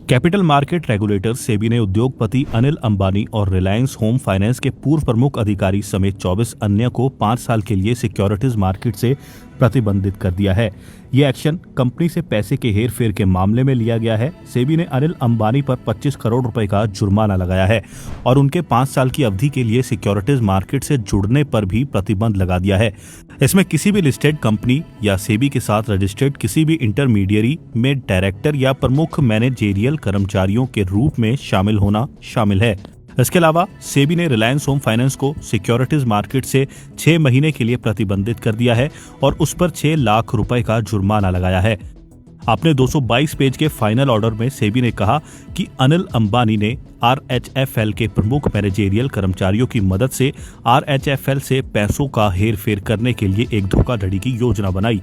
Capital market regulator SEBI ने उद्योगपति अनिल अंबानी और रिलायंस होम फाइनेंस के पूर्व प्रमुख अधिकारी समेत 24 अन्य को 5 साल के लिए सिक्योरिटीज मार्केट से प्रतिबंधित कर दिया है। ये एक्शन कंपनी से पैसे के हेरफेर के मामले में लिया गया है। सेबी ने अनिल अंबानी पर 25 करोड़ रुपए का जुर्माना लगाया है और उनके 5 साल की अवधि के लिए सिक्योरिटीज मार्केट से जुड़ने पर भी प्रतिबंध लगा दिया है। इसमें किसी भी लिस्टेड कंपनी या सेबी के साथ रजिस्टर्ड किसी भी इंटरमीडियरी में डायरेक्टर या प्रमुख मैनेजेरियल कर्मचारियों के रूप में शामिल होना शामिल है। इसके अलावा सेबी ने रिलायंस होम फाइनेंस को सिक्योरिटीज मार्केट से 6 महीने के लिए प्रतिबंधित कर दिया है और उस पर 6 लाख रुपए का जुर्माना लगाया है। अपने 222 पेज के फाइनल ऑर्डर में सेबी ने कहा कि अनिल अंबानी ने आरएचएफएल के प्रमुख मैनेजेरियल कर्मचारियों की मदद से आरएचएफएल से पैसों का हेरफेर करने के लिए एक धोखाधड़ी की योजना बनाई,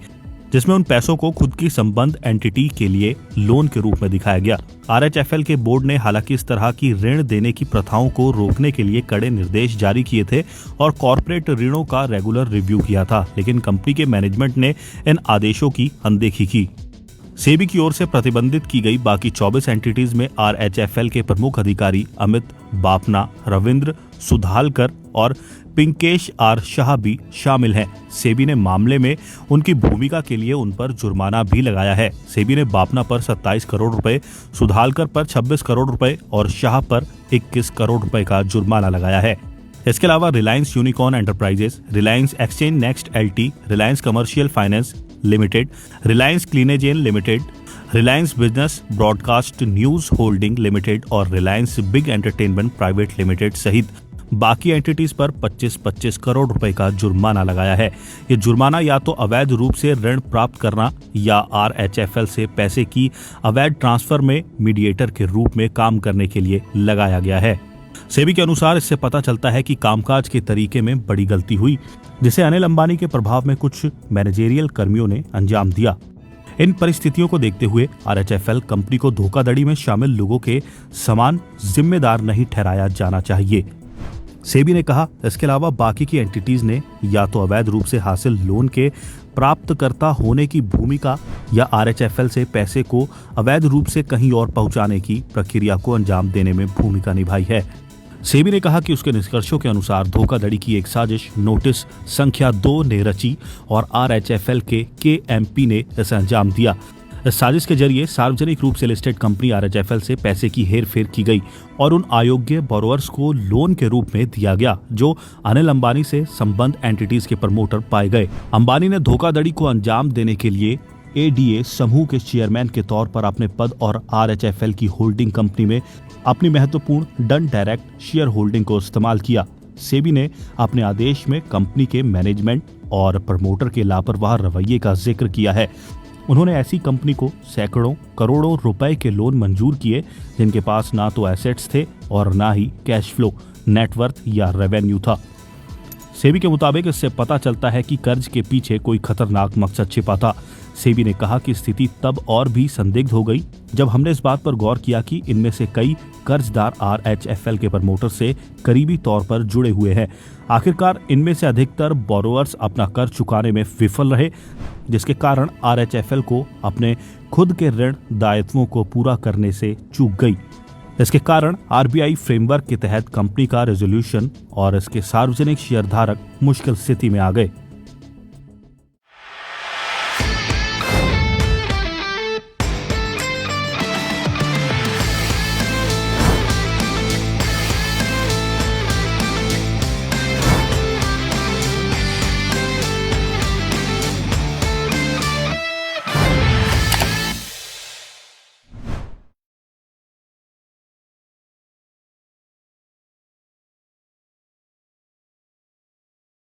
जिसमें उन पैसों को खुद की संबद्ध एंटिटी के लिए लोन के रूप में दिखाया गया। आरएचएफएल के बोर्ड ने हालांकि इस तरह की ऋण देने की प्रथाओं को रोकने के लिए कड़े निर्देश जारी किए थे और कॉर्पोरेट ऋणों का रेगुलर रिव्यू किया था, लेकिन कंपनी के मैनेजमेंट ने इन आदेशों की अनदेखी की। सेबी की ओर से प्रतिबंधित की गई बाकी 24 एंटिटीज में आरएचएफएल के प्रमुख अधिकारी अमित बापना, रविंद्र सुधालकर और पिंकेश आर शाह भी शामिल हैं। सेबी ने मामले में उनकी भूमिका के लिए उन पर जुर्माना भी लगाया है। सेबी ने बापना पर 27 करोड़ रुपए, सुधालकर पर 26 करोड़ रुपए और शाह पर 21 करोड़ रुपए का जुर्माना लगाया है। इसके अलावा Reliance unicorn enterprises, Reliance exchange next LT, Reliance commercial finance limited, Reliance cleangen limited, Reliance business broadcast news holding limited और Reliance big entertainment private limited सहित बाकी एंटिटीज पर 25-25 करोड़ रुपए का जुर्माना लगाया है। ये जुर्माना या तो अवैध रूप से ऋण प्राप्त करना या आरएचएफएल से पैसे की अवैध ट्रांसफर में मीडिएटर के रूप में काम करने के लिए लगाया गया है। सेबी के अनुसार इससे पता चलता है कि कामकाज के तरीके में बड़ी गलती हुई, जिसे अनिल अंबानी के प्रभाव में कुछ मैनेजेरियल कर्मियों ने अंजाम दिया। इन परिस्थितियों को देखते हुए आरएचएफएल कंपनी को धोखाधड़ी में शामिल लोगों के समान जिम्मेदार नहीं ठहराया जाना चाहिए। सेबी ने कहा, इसके अलावा बाकी की एंटिटीज ने या तो अवैध रूप से हासिल लोन के प्राप्तकर्ता होने की भूमिका या आरएचएफएल से पैसे को अवैध रूप से कहीं और पहुंचाने की प्रक्रिया को अंजाम देने में भूमिका निभाई है। सेबी ने कहा कि उसके निष्कर्षों के अनुसार धोखाधड़ी की एक साजिश नोटिस संख्या 2 ने रची और आरएचएफएल के केएमपी ने इसे अंजाम दिया। इस साजिश के जरिए सार्वजनिक रूप से लिस्टेड कंपनी आरएचएफएल से पैसे की हेरफेर की गई और उन अयोग्य बोरोवर्स को लोन के रूप में दिया गया जो अनिल अंबानी से संबद्ध एंटिटीज के प्रमोटर पाए गए। अंबानी ने धोखाधड़ी को अंजाम देने के लिए एडीए समूह के चेयरमैन के तौर पर अपने पद और आरएचएफएल की होल्डिंग कंपनी में अपनी महत्वपूर्ण डन डायरेक्ट शेयर होल्डिंग को इस्तेमाल किया। सेबी ने अपने आदेश में कंपनी के मैनेजमेंट और प्रमोटर के लापरवाह रवैये का जिक्र किया है। उन्होंने ऐसी कंपनी को सैकड़ों करोड़ों रुपए के लोन मंजूर किए जिनके पास ना तो एसेट्स थे और ना ही कैश फ्लो, नेटवर्थ या रेवेन्यू था। सेबी के मुताबिक इससे पता चलता है कि कर्ज के पीछे कोई खतरनाक मकसद छिपा था। सेबी ने कहा कि स्थिति तब और भी संदिग्ध हो गई जब हमने इस बात पर गौर किया कि इनमें से कई कर्जदार आरएचएफएल के प्रमोटर से करीबी तौर पर जुड़े हुए हैं। आखिरकार इनमें से अधिकतर बोरोवर्स अपना कर्ज चुकाने में विफल रहे, जिसके कारण आरएचएफएल को अपने खुद के ऋण दायित्वों को पूरा करने से चूक गई। इसके कारण आरबीआई फ्रेमवर्क के तहत कंपनी का रेजोल्यूशन और इसके सार्वजनिक शेयरधारक मुश्किल स्थिति में आ गए।